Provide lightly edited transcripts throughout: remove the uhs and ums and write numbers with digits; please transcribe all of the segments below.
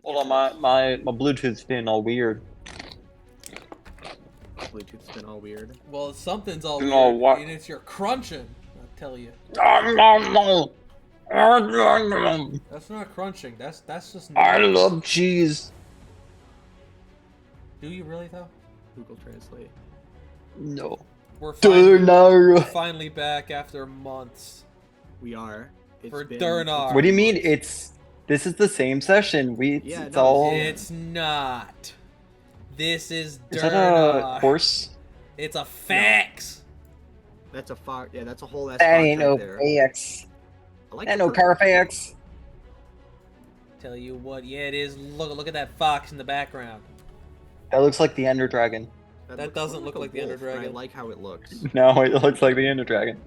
Hold on, my Bluetooth's being all weird. Bluetooth's been all weird. Well, something's all No, weird, what? and it's your crunching. I'll tell you. That's not crunching. That's just. I love cheese. Do you really though? Google Translate. No. We're Durnar. finally back after months. We are. For Durnar. What do you mean? This is the same session. It's all. It's not. This is Durnar. Is that a horse? It's a fax. That's a fox. Yeah, that's a whole. That ain't no fax. I like That ain't no Carfax. Tell you what, yeah, it is. Look at that fox in the background. That looks like the Ender Dragon. That doesn't look like the Ender Dragon. I like how it looks. No, it looks like the Ender Dragon.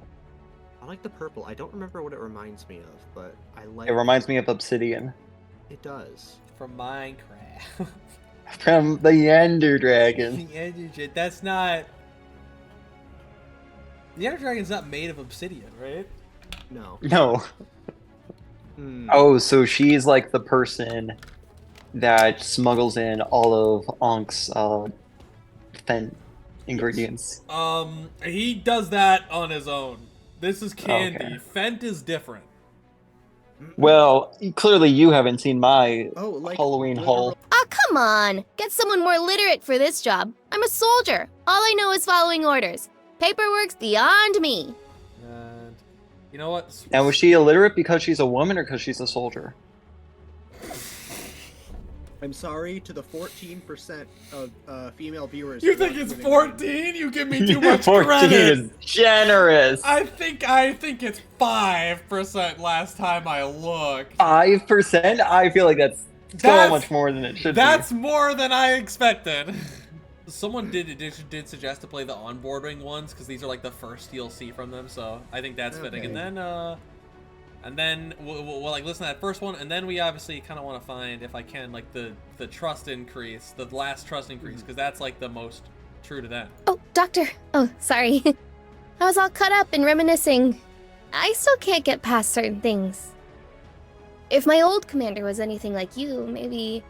I like the purple. I don't remember what it reminds me of, but I like. It reminds me of Obsidian. It does. From Minecraft. From the Ender Dragon. The Ender Dragon. That's not. The Ender Dragon's not made of obsidian, right? No. No. Oh, so she's like the person that smuggles in all of Ank's Fent ingredients. He does that on his own. This is candy. Okay. Fent is different. Well, clearly you haven't seen my like Halloween haul. Oh, come on! Get someone more literate for this job. I'm a soldier. All I know is following orders. Paperwork's beyond me. And you know what? Now, was she illiterate because she's a woman or because she's a soldier? I'm sorry to the 14% of female viewers. You think it's 14? You give me too much 14 credit. is generous. I think it's 5% last time I looked. 5%? I feel like that's so much more than it should be. That's more than I expected. Someone did suggest to play the onboarding ones because these are like the first you'll see from them, so I think that's fitting. And then we'll like listen to that first one, and then we obviously kind of want to find, if I can, like the trust increase, the last trust increase, because that's like the most true to them. Oh, Doctor. Oh, sorry. I was all cut up and reminiscing. I still can't get past certain things. If my old commander was anything like you, maybe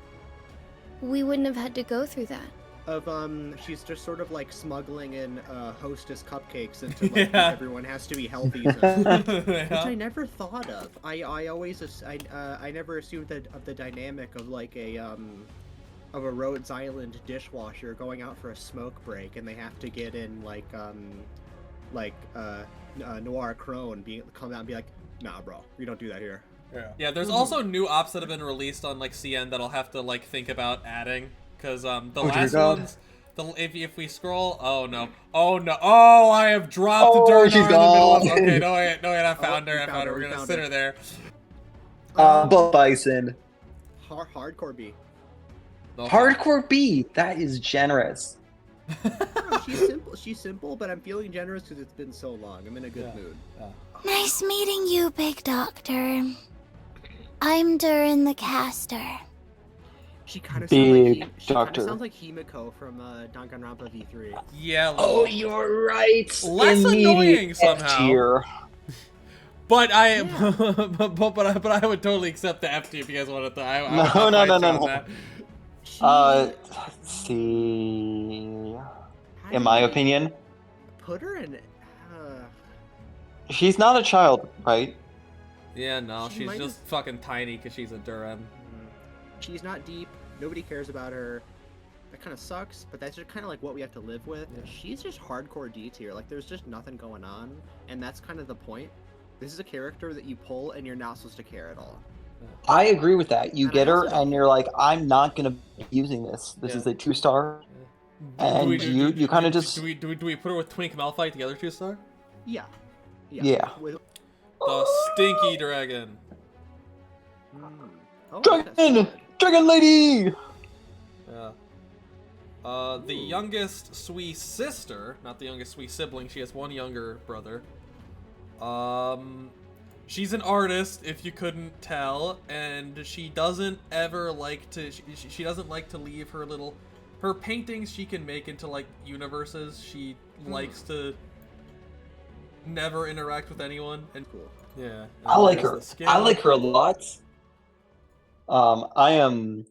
we wouldn't have had to go through that. She's just sort of like smuggling in Hostess cupcakes into like everyone has to be healthy, which I never thought of. I always I never assumed that of the dynamic of like of a Rhodes Island dishwasher going out for a smoke break and they have to get in Noir Crone come out and be like, nah, bro, we don't do that here. Yeah. There's also new ops that have been released on like CN that I'll have to like think about adding. Because the last ones, if we scroll, oh I have dropped the Durnar in the middle of. Okay, no wait, I found her. We're gonna sit her there. Bull Bison. Hardcore B. Hardcore B. That is generous. She's simple, but I'm feeling generous because it's been so long. I'm in a good mood. Nice meeting you, Big Doctor. I'm Durin the Caster. She kind of sounds like Himiko from Danganronpa V3. Yeah. Oh, you're right. Less annoying somehow. F-tier. But but I would totally accept the F tier if you guys wanted to. No. Let's see. In my opinion, put her in. She's not a child, right? Yeah, no, she's just fucking tiny because she's a Duran. She's not deep. Nobody cares about her. That kind of sucks, but that's just kind of like what we have to live with. Yeah. She's just hardcore D tier. Like, there's just nothing going on, and that's kind of the point. This is a character that you pull, and you're not supposed to care at all. I agree with that. You get her, and you're like, I'm not gonna be using this. This is a 2-star, and you kind of just. Do we put her with Twink Malphite, the other 2-star? Yeah. The Stinky Dragon. Oh, Dragon Lady! Yeah. The youngest Sui sister, not the youngest Sui sibling, she has one younger brother. She's an artist, if you couldn't tell, and she doesn't ever like to, she doesn't like to leave her paintings she can make into like universes. She likes to never interact with anyone, and yeah. I like her. I like her a lot. I am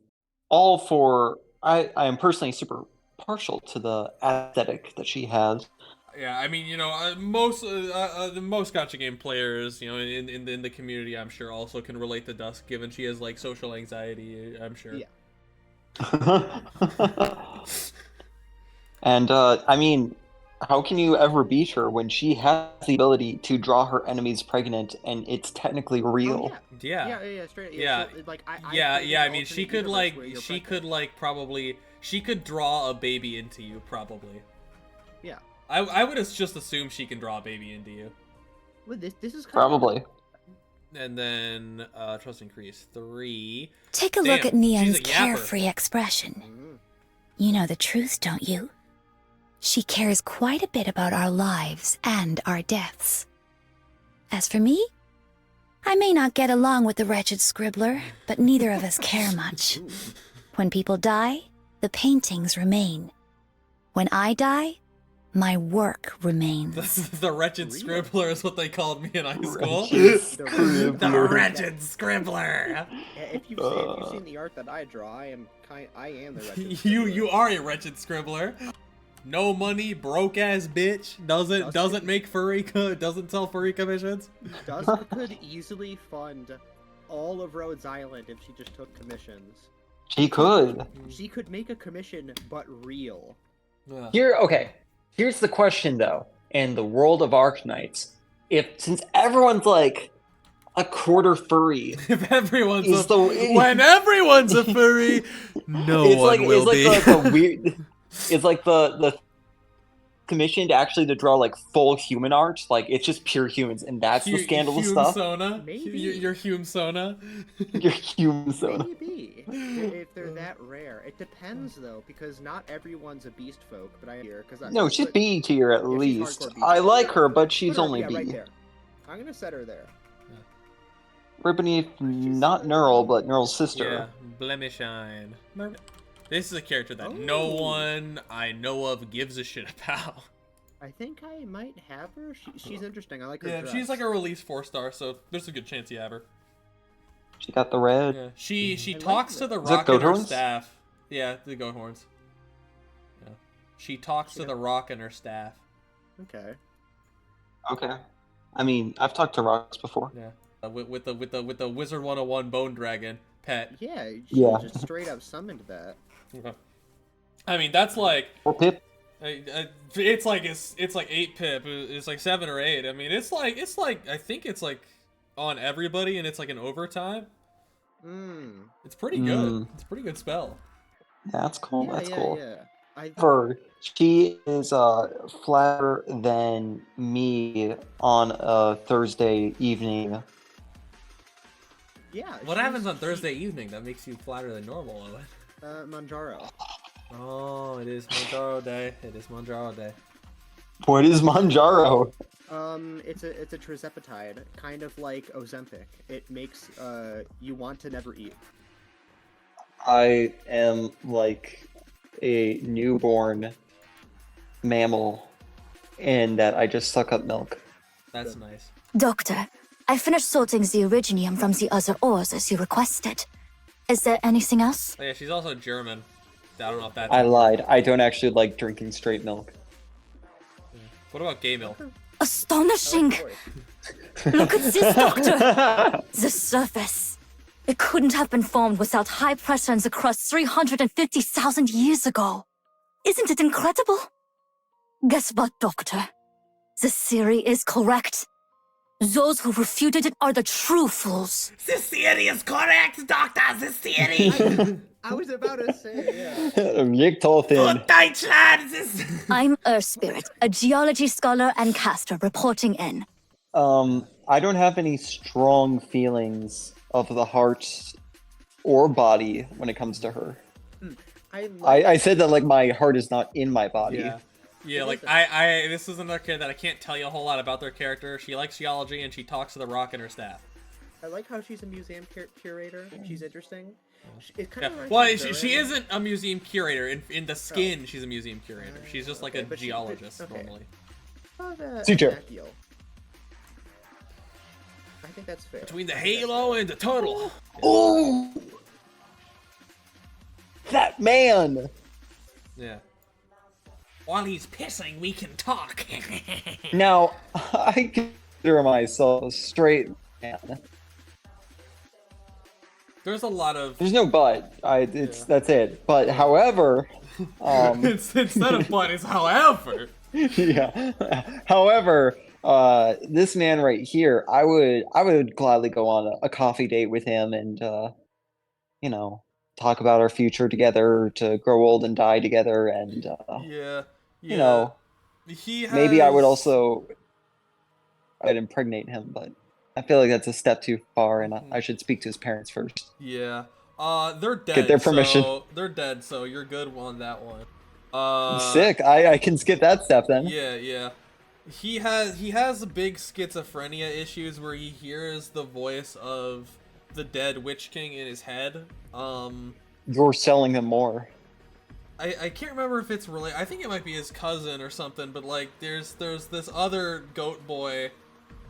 all for. I am personally super partial to the aesthetic that she has. Yeah, I mean, most the most gacha game players, in the community, I'm sure also can relate to Dusk, given she has like social anxiety. I'm sure. Yeah. And I mean, how can you ever beat her when she has the ability to draw her enemies pregnant and it's technically real? Oh, Yeah. straight. Yeah. So, like, I mean, she could draw a baby into you, probably. Yeah. I would just assume she can draw a baby into you. Well, this is kind Probably. And then trust increase 3. Take a look at Nian's carefree expression. Mm. You know the truth, don't you? She cares quite a bit about our lives and our deaths. As for me, I may not get along with the wretched scribbler, but neither of us care much. When people die, the paintings remain. When I die, my work remains. The wretched scribbler is what they called me in high school. The wretched scribbler. If you've seen the art that I draw, I am the wretched scribbler. You are a wretched scribbler. No money, broke ass bitch. Doesn't make Paprika. Doesn't sell Paprika missions. Dusk could easily fund all of Rhodes Island if she just took commissions. She could. She could make a commission, but real. Here's the question though. In the world of Arknights, since everyone's like a quarter furry, If everyone's when everyone's a furry, will be. It's like the commissioned actually to draw like full human art, like it's just pure humans, and that's the scandalous stuff. Sona? Maybe. Your Hume Sona? Your human Sona. Maybe if they're that rare. It depends though, because not everyone's a beast folk. But I hear No, she's B tier at she's least. hardcore B I tier. like her, but she's Put her- only yeah, B. right there. I'm gonna set her there. Right beneath not Neural, but Neural's Yeah, sister. Blemishine. This is a character that no one I know of gives a shit about. I think I might have her. She's interesting. I like her. Yeah, dress. she's like a release 4-star, so there's a good chance you have her. She got the red. Yeah. She I talks like to the Is that rock and her Goathorns? staff. Yeah, the goat horns. Yeah. She talks to the rock and her staff. Okay. Okay. I mean, I've talked to rocks before. Yeah. With the Wizard 101 Bone Dragon pet. Yeah. Yeah. Just straight up summoned that. Okay. I mean, that's like Or Pip. it's like 8 pip. It's like 7 or 8. I mean, it's like I think it's like on everybody, and it's like an overtime. It's pretty good. It's a pretty good spell. That's cool. That's cool. Yeah. She is flatter than me on a Thursday evening. Yeah. What happens on Thursday evening that makes you flatter than normal, Owen? Manjaro. Oh, it is Manjaro Day. It is Manjaro Day. What is Manjaro? It's a trizepatide, kind of like Ozempic. It makes you want to never eat. I am like a newborn mammal in that I just suck up milk. That's nice. Doctor, I finished sorting the Originium from the other ores as you requested. Is there anything else? Oh, yeah, she's also German. I don't know if that's... I lied. I don't actually like drinking straight milk. What about gay milk? Astonishing! Look at this, Doctor! The surface. It couldn't have been formed without high pressures across 350,000 years ago. Isn't it incredible? Guess what, Doctor? The theory is correct. Those who refuted it are the true fools. This theory is correct, Doctor! This theory! I was about to say, yeah. Yichtolthin. Deutschland! I'm Earthspirit, a geology scholar and caster reporting in. I don't have any strong feelings of the heart or body when it comes to her. I said that like my heart is not in my body. Yeah. Yeah, like this is another character that I can't tell you a whole lot about their character. She likes geology and she talks to the rock and her staff. I like how she's a museum curator. She's interesting. It kind of well, she isn't a museum curator. In the skin, she's a museum curator. She's just like a geologist normally. Teacher. I think that's fair. Between the halo and the turtle. Oh. man. Yeah. While he's pissing, we can talk. Now, I consider myself a straight man. There's a lot of... There's no but. That's it. But however, instead of but, it's however. Yeah. However, this man right here, I would gladly go on a coffee date with him and you know, talk about our future together, to grow old and die together, and yeah. You know, maybe I would also I'd impregnate him, but I feel like that's a step too far, and I should speak to his parents first. Yeah. They're dead. Get their permission. So they're dead, so you're good on that one. Sick. I can skip that step then. Yeah. He has big schizophrenia issues where he hears the voice of the dead Witch King in his head. You're selling them more. I can't remember if it's really. I think it might be his cousin or something. But like, there's this other goat boy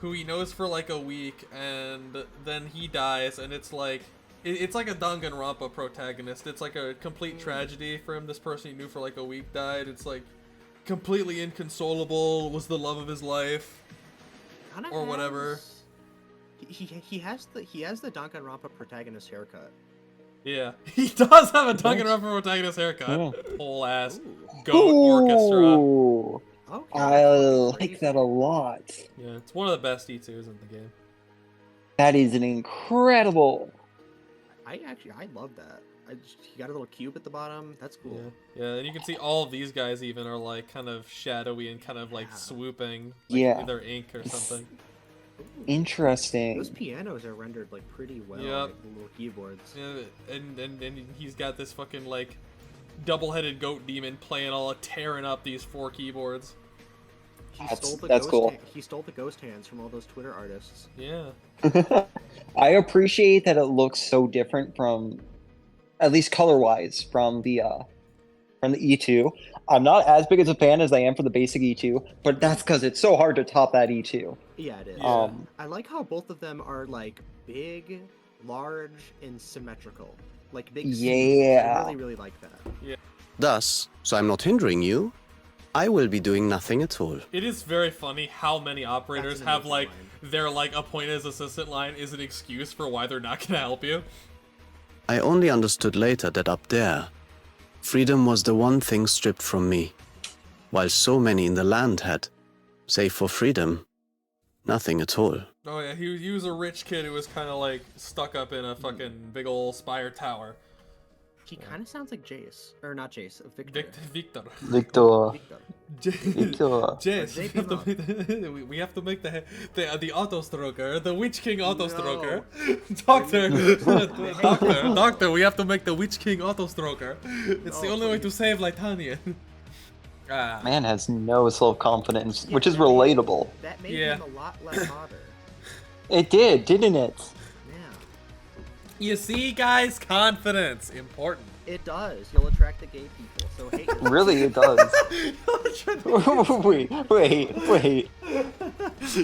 who he knows for like a week, and then he dies, and it's like a Danganronpa protagonist. It's like a complete tragedy for him. This person he knew for like a week died. It's like completely inconsolable. Was the love of his life, or whatever. He has the Danganronpa protagonist haircut. Yeah, he does have a Danganronpa protagonist haircut. Whole ass goat orchestra. Okay. I like that a lot. Yeah, it's one of the best E2s in the game. That is an incredible. I love that. He got a little cube at the bottom. That's cool. Yeah, and you can see all of these guys even are like kind of shadowy and kind of like swooping. Like Yeah. Their ink or something. Interesting. Those pianos are rendered like pretty well. Yep. Like the little keyboards. Yeah, and he's got this fucking like double-headed goat demon playing tearing up these 4 keyboards. That's cool. He stole the ghost hands from all those Twitter artists. Yeah. I appreciate that it looks so different from, at least color-wise, from the E2. I'm not as big as a fan as I am for the basic E2, but that's because it's so hard to top that E2. Yeah, it is. Yeah. I like how both of them are like big, large, and symmetrical. Like big. Yeah. I really like that. Yeah. Thus, so I'm not hindering you, I will be doing nothing at all. It is very funny how many operators That's an have amazing like line. their like appointed as assistant line is an excuse for why they're not gonna help you. I only understood later that up there, freedom was the one thing stripped from me, while so many in the land had, save for freedom, nothing at all. Oh yeah, he was a rich kid who was kind of like stuck up in a fucking big old spire tower. He kind of sounds like Jace, or not Jace, Victor. Victor. Victor. We have to make the auto stroker, the Witch King auto stroker. Doctor, we have to make the Witch King auto stroker. It's the only way to save Litania. Man has no self-confidence, which is relatable. That made him a lot less hotter. It did, didn't it? You see, guys, confidence important. It does. You'll attract the gay people. So hey. Really, it does. wait.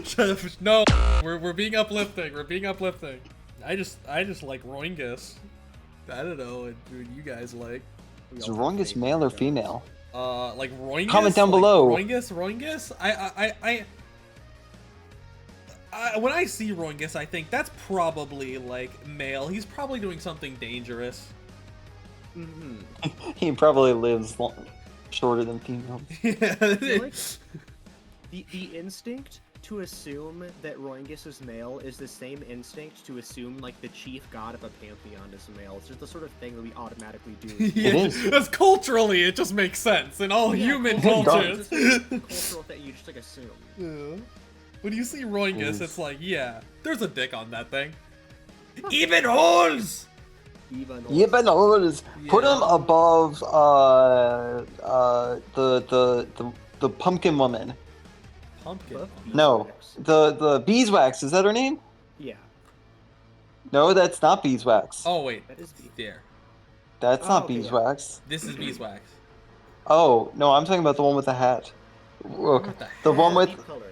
Shut up. No, we're being uplifting. We're being uplifting. I just like Roingus. I don't know what you guys like. Is Roingus male or female? Like Roingus. Comment down below. Roingus. When I see Roingus, I think that's probably like male. He's probably doing something dangerous. He probably lives shorter than females. Yeah. Like the instinct to assume that Roingus is male is the same instinct to assume like the chief god of a pantheon is male. It's just the sort of thing that we automatically do. Yeah, that's culturally, it just makes sense in all human cultures. It's just a cultural thing you just like assume. Yeah. When you see Roingus, it's like, yeah, there's a dick on that thing. Ebenholz! Ebenholz. Put him above the pumpkin woman. Pumpkin? No, the beeswax. Is that her name? Yeah. No, that's not beeswax. Oh wait, That is there. That's not okay, beeswax. This is beeswax. Oh no, I'm talking about the one with the hat. Look, the one with Deep color.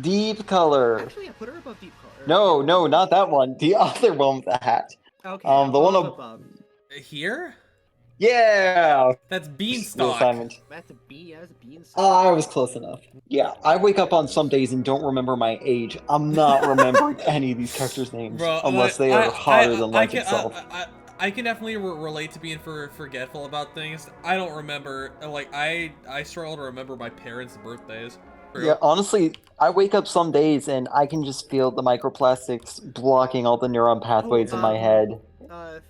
deep color. Actually, yeah, put her above deep color. No, not that one. The other one with the hat. Okay. The one above. Here? Yeah! That's School Beanstalk. assignment. That's a beans. I was close enough. Yeah, I wake up on some days and don't remember my age. I'm not remembering any of these characters' names Bro, unless they are hotter than life itself. I can definitely relate to being forgetful about things. I don't remember, like, I struggle to remember my parents' birthdays. Yeah, honestly, I wake up some days and I can just feel the microplastics blocking all the neuron pathways in my head.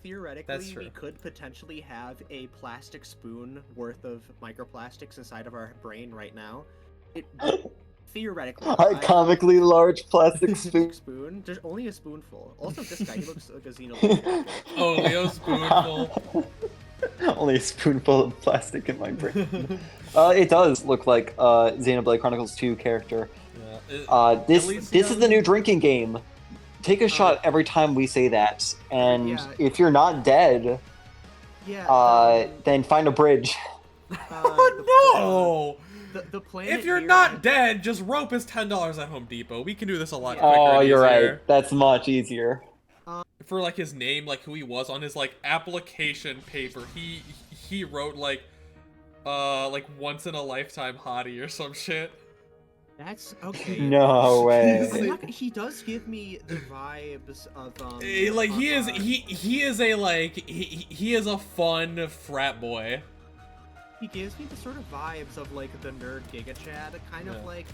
Theoretically, we could potentially have a plastic spoon worth of microplastics inside of our brain right now. Theoretically. A comically large plastic spoon? There's only a spoonful. Also, this guy, he looks like a Xenoblade. Only a spoonful. Only a spoonful of plastic in my brain. It does look like Xenoblade Chronicles 2 character. Yeah. This is the new drinking game. Take a shot every time we say that, and if you're not dead, then find a bridge. Oh no! The planet if you're here not dead, just rope is $10 at Home Depot. We can do this a lot quicker. Oh, and you're easier. right. That's much easier. For like his name, like who he was on his like application paper, he wrote like once in a lifetime hottie or some shit. That's okay. No way. He does give me the vibes of like he is a fun frat boy. He gives me the sort of vibes of like the nerd Giga Chad, kind of like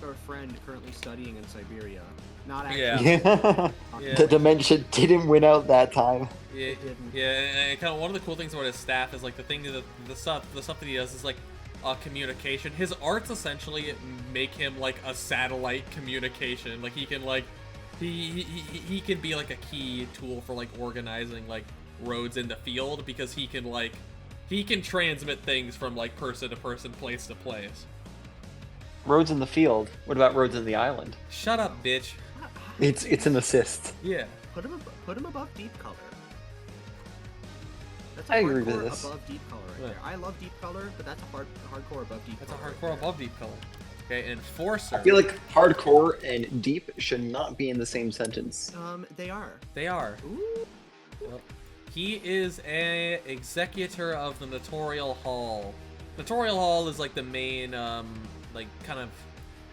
our friend currently studying in Siberia. Not actually. Yeah. The dementia didn't win out that time. Yeah, it didn't. Yeah, and kind of one of the cool things about his staff is like the stuff that he does is like communication. His arts essentially make him like a satellite communication. Like he can like he can be like a key tool for like organizing like roads in the field because he can transmit things from like person to person, place to place. Roads in the field. What about roads in the island? Shut up, bitch. It's an assist. Yeah. Put him above deep color. That's I agree with this. Above deep color right there. I love deep color, but that's a hardcore above deep color. That's a hardcore above deep color. Okay, Enforcer. I feel like hardcore and deep should not be in the same sentence. They are. They are. Ooh. Yep. He is an executor of the Notorial Hall. Notorial Hall is like the main, like kind of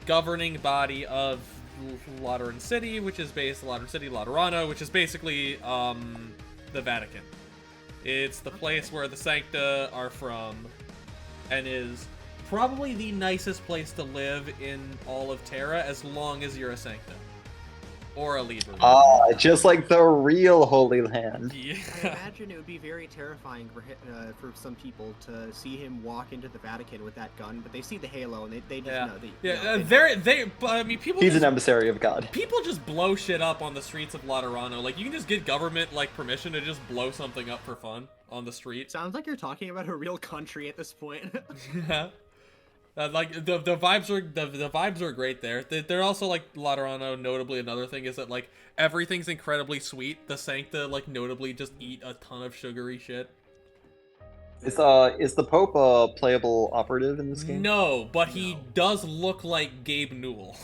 governing body of Lateran City, which is based Lateran City, Laterano, which is basically the Vatican. It's the place where the Sancta are from, and is probably the nicest place to live in all of Terra, as long as you're a Sancta. Or a Libra. Just like the real Holy Land. Yeah. I imagine it would be very terrifying for some people to see him walk into the Vatican with that gun, but they see the halo and they just know. I mean, people. He's an emissary of God. People just blow shit up on the streets of Laterano. Like, you can just get government like permission to just blow something up for fun on the street. Sounds like you're talking about a real country at this point. Yeah. Like the vibes are great there. They're also like Laterano. Notably, another thing is that like everything's incredibly sweet. The Sancta like notably just eat a ton of sugary shit. Is the Pope a playable operative in this game? No, but he does look like Gabe Newell.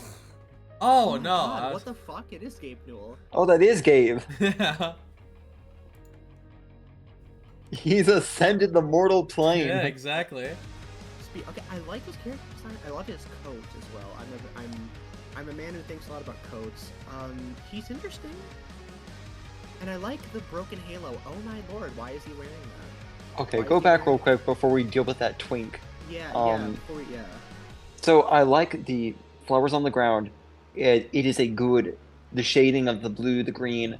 Oh no! God, what the fuck? It is Gabe Newell. Oh, that is Gabe. Yeah. He's ascended the mortal plane. Yeah, exactly. Okay, I like his character design. I love his coat as well. I'm a man who thinks a lot about coats. He's interesting, and I like the broken halo. Oh my lord, why is he wearing that? Okay, go back real quick before we deal with that twink. Yeah. So I like the flowers on the ground. It is the shading of the blue, the green,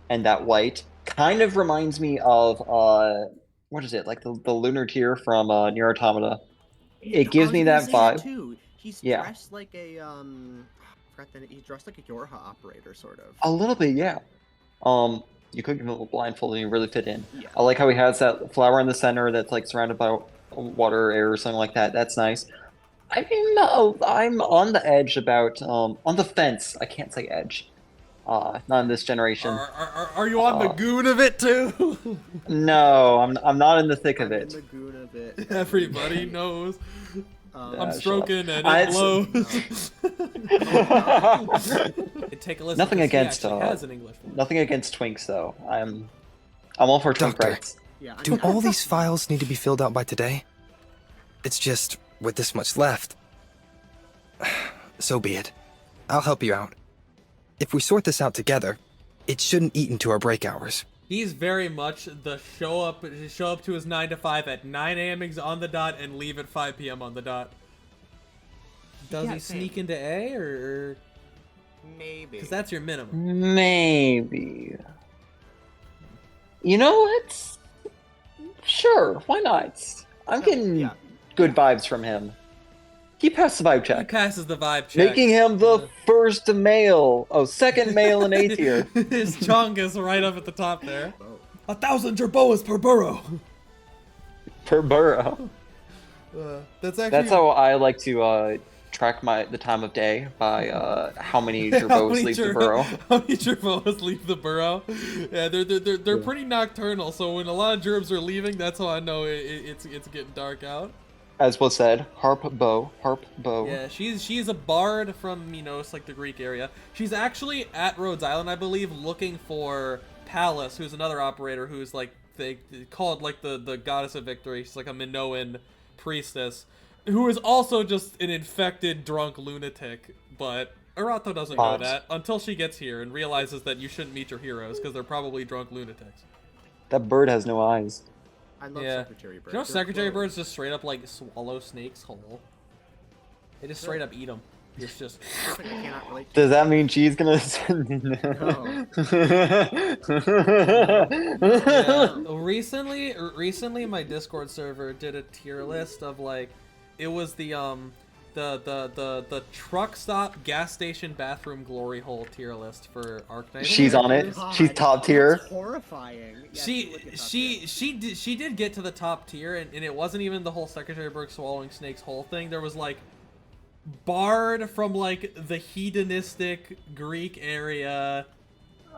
and that white kind of reminds me of what is it, like the lunar tier from Nier Automata. It gives me that vibe. Too. He's dressed like a he's dressed like a Yorha operator, sort of. A little bit, yeah. You could give him a blindfold and he really fit in. Yeah. I like how he has that flower in the center that's like surrounded by water, air, or something like that. That's nice. I mean, I'm on the edge about on the fence. I can't say edge. Not in this generation. Are you on the goon of it too? No, I'm not in the thick of it. In the goon of it. Everybody knows. I'm stroking and it blows. Take a listen. Nothing against has an English one. nothing against twinks though. I'm all for twink rights. Yeah. Do all these files need to be filled out by today? It's just, with this much left... So be it. I'll help you out. If we sort this out together, it shouldn't eat into our break hours. He's very much the show up to his 9 to 5 at 9 a.m. on the dot and leave at 5 p.m. on the dot. Does he sneak into A or... Maybe. Because that's your minimum. Maybe. You know what? Sure, why not? I'm getting good vibes from him. He passed the vibe check. He passes the vibe check. Making him the first male. Oh, second male in A tier. His chong is right up at the top there. 1,000 jerboas per burrow. Per burrow. That's how I like to track the time of day by how many gerbos leave the burrow. How many gerbos leave the burrow? Yeah, they're pretty nocturnal. So when a lot of gerbs are leaving, that's how I know it's getting dark out. As was said, harp bow. Yeah, she's a bard from, it's like the Greek area. She's actually at Rhodes Island, I believe, looking for Pallas, who's another operator who's like they called like the goddess of victory. She's like a Minoan priestess who is also just an infected drunk lunatic. But Arato doesn't know that until she gets here and realizes that you shouldn't meet your heroes because they're probably drunk lunatics. That bird has no eyes. I love secretary birds. You know, secretary birds just straight up like swallow snakes whole. They just straight up eat them. It's just. Does that mean she's gonna? No. Recently, my Discord server did a tier list of like, it was the truck stop, gas station, bathroom, glory hole tier list for Arknights. She's on it. She's top tier. That's horrifying. She did get to the top tier, and it wasn't even the whole Secretary Burke swallowing snakes whole thing. There was like bard from like the hedonistic Greek area.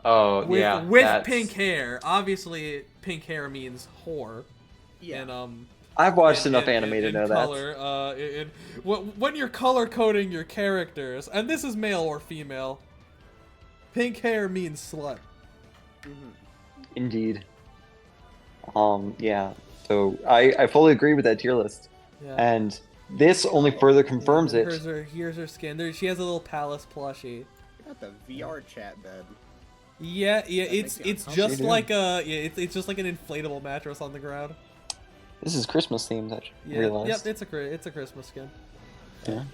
Oh, with pink hair. Obviously, pink hair means whore. Yeah. And I've watched enough anime to know color, that. When you're color coding your characters, and this is male or female, pink hair means slut. Indeed. Yeah. So I fully agree with that tier list, and this only further confirms it. Here's her skin. She has a little Palace plushie. Got the VR chat bed. Yeah. It's just like it's just like an inflatable mattress on the ground. This is Christmas themed, I realized. Yep, it's a Christmas skin. Yeah.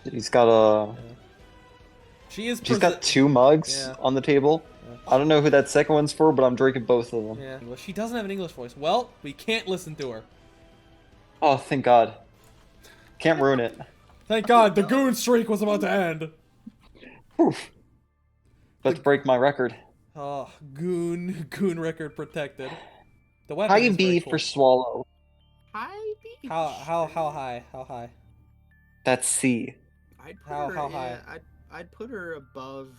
He's got a... Yeah. She's got 2 mugs on the table. Yeah. I don't know who that second one's for, but I'm drinking both of them. Yeah. Well, she doesn't have an English voice. Well, we can't listen to her. Oh, thank God. Can't ruin it. Thank God, the goon streak was about to end. Oof. Let's break my record. Oh, goon record protected. The weapon High B for swallow. High B? How high? How high? That's C. How high? I'd put her above.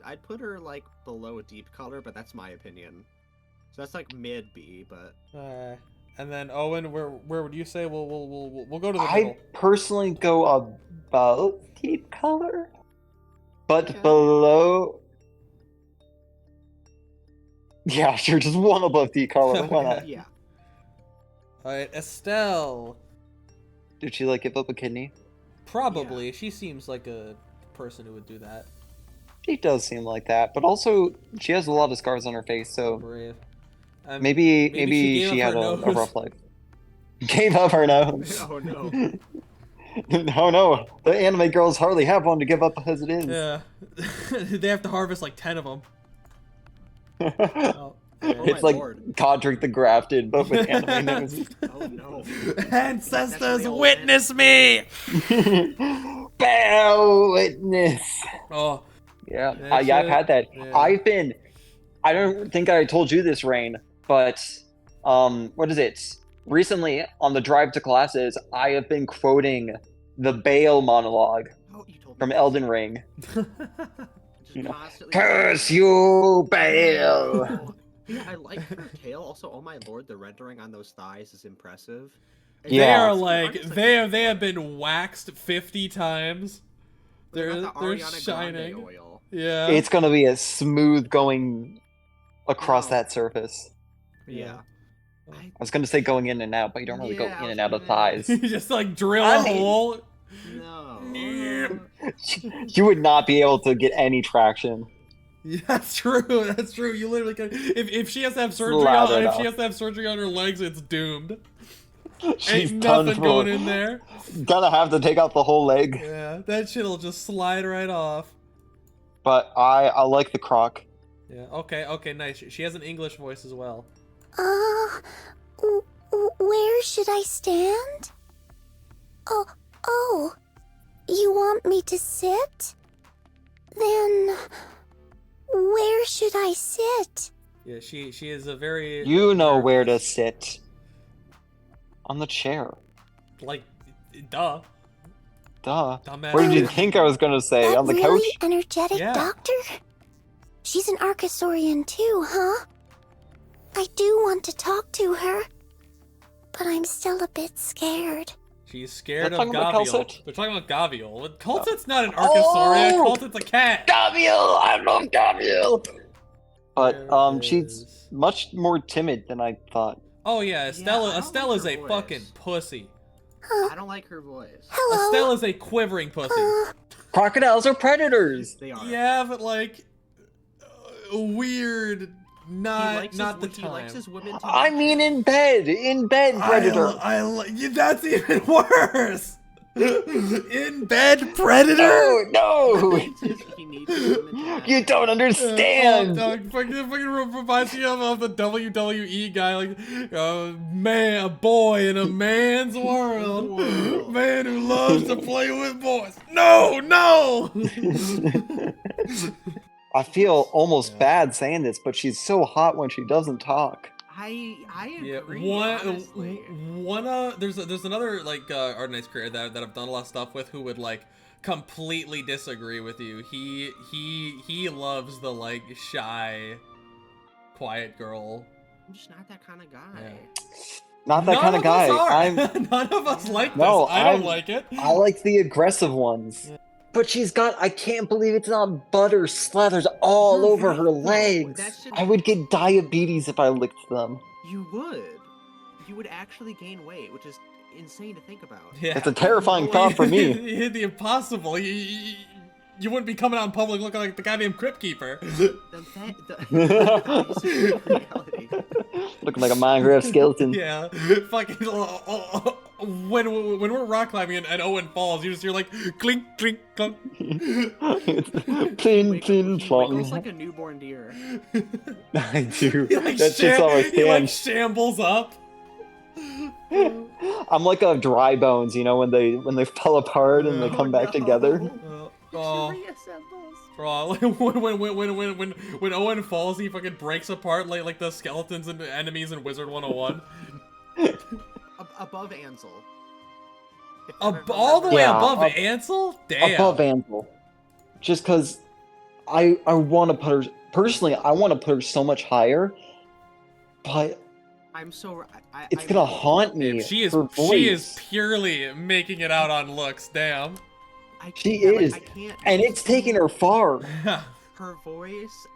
I'd put her like below a deep color, but that's my opinion. So that's like mid B, but. And then Owen, where would you say we'll go to the middle? I personally go above deep color, but below. Yeah, sure, just one above deep color. Why not? Yeah. Alright, Estelle. Did she like give up a kidney? Probably. Yeah. She seems like a person who would do that. She does seem like that, but also she has a lot of scars on her face, so brave. Maybe she had a rough life. Gave up her nose. Oh no. Oh no, the anime girls hardly have one to give up as it is. Yeah. They have to harvest like 10 of them. It's like Godric the Grafted, but with anime noses. Oh no. Ancestors, witness me! Bear witness. Oh. Yeah, I've had that. Yeah. I don't think I told you this, Rain, but, what is it? Recently, on the drive to classes, I have been quoting the Baal monologue from Elden Ring. Curse you, Baal! Yeah, I like her tail. Also, oh my lord, the rendering on those thighs is impressive. And they are like they have been waxed 50 times. They're shining. Oil. Yeah, it's gonna be a smooth going across that surface. Yeah. I was gonna say going in and out, but you don't really go Yeah, I in was and out of gonna- thighs. You just like drill I a mean- hole. No. You would not be able to get any traction. Yeah, that's true. That's true. You literally can. If she has to have surgery Slap on, it if off. she has to have surgery on her legs, it's doomed. She's Ain't done nothing for. going in there. Gonna have to take out the whole leg. Yeah, that shit'll just slide right off. But I like the croc. Yeah. Okay. Okay. Nice. She has an English voice as well. Where should I stand? Oh, you want me to sit? Then, where should I sit? Yeah. She is a very. You know where to sit. On the chair. Like, duh. Duh. Dumbass. What did you think I was gonna say? That On the really couch? energetic Yeah. doctor? She's an Archosaurian too, huh? I do want to talk to her, but I'm still a bit scared. She's scared They're of talking about Gavial. Calcit? They're talking about Gavial. Calcit's not an Archosauria. Oh! Calcit's a cat. Gabriel! I love Gabriel! But, There it she's is. much more timid than I thought. Oh yeah, Estelle. I don't Estella's like a her fucking voice. pussy. I don't like her voice. Hello? Estella's a quivering pussy. Crocodiles are predators! They are. Yeah, but like weird. He Not likes not his, the he likes time. his women to I mean in bed! In bed, predator! That's even worse. In bed predator. No! he needs his women to have. You don't understand! Fucking reminds me of the WWE guy, like a boy in a man's world, man who loves to play with boys. No. I feel almost bad saying this, but she's so hot when she doesn't talk. I Yeah, agree, honestly. there's another like Arknights creator that I've done a lot of stuff with who would like completely disagree with you. He loves the like shy, quiet girl. I'm just not that kind of guy. Yeah. Not that kind of guy. None of us are. None of us like this. No, I don't I'm- like it. I like the aggressive ones. But she's got, I can't believe it's not butter slathers all You're over right, her though. legs. That should- I would get diabetes if I licked them. You would. You would actually gain weight, which is insane to think about. Yeah. It's a terrifying thought for me. You hit the impossible. You wouldn't be coming out in public looking like the goddamn Crypt Keeper. The reality. Looking like a Minecraft skeleton. Yeah, fucking. When we're rock climbing and Owen falls, you just hear like clink, clink, clunk. Clean, Wake- clean, he flung. wiggles like a newborn deer. I do. He like, That shit's always he like scanned. shambles up. I'm like a dry bones, you know, when they fall apart and they come back together. Oh. Reassembles. Bro, when Owen falls, he fucking breaks apart like the skeletons and enemies in Wizard 101. Above Ansel. All the way Yeah, above up- Ansel? Damn. Above Ansel. Just because I want to put her, personally, I want to put her so much higher, but I'm so. it's gonna haunt me. She is her she is voice. purely making it out on looks. Damn. I She can't, is. I can't. And it's taking her far. Her voice.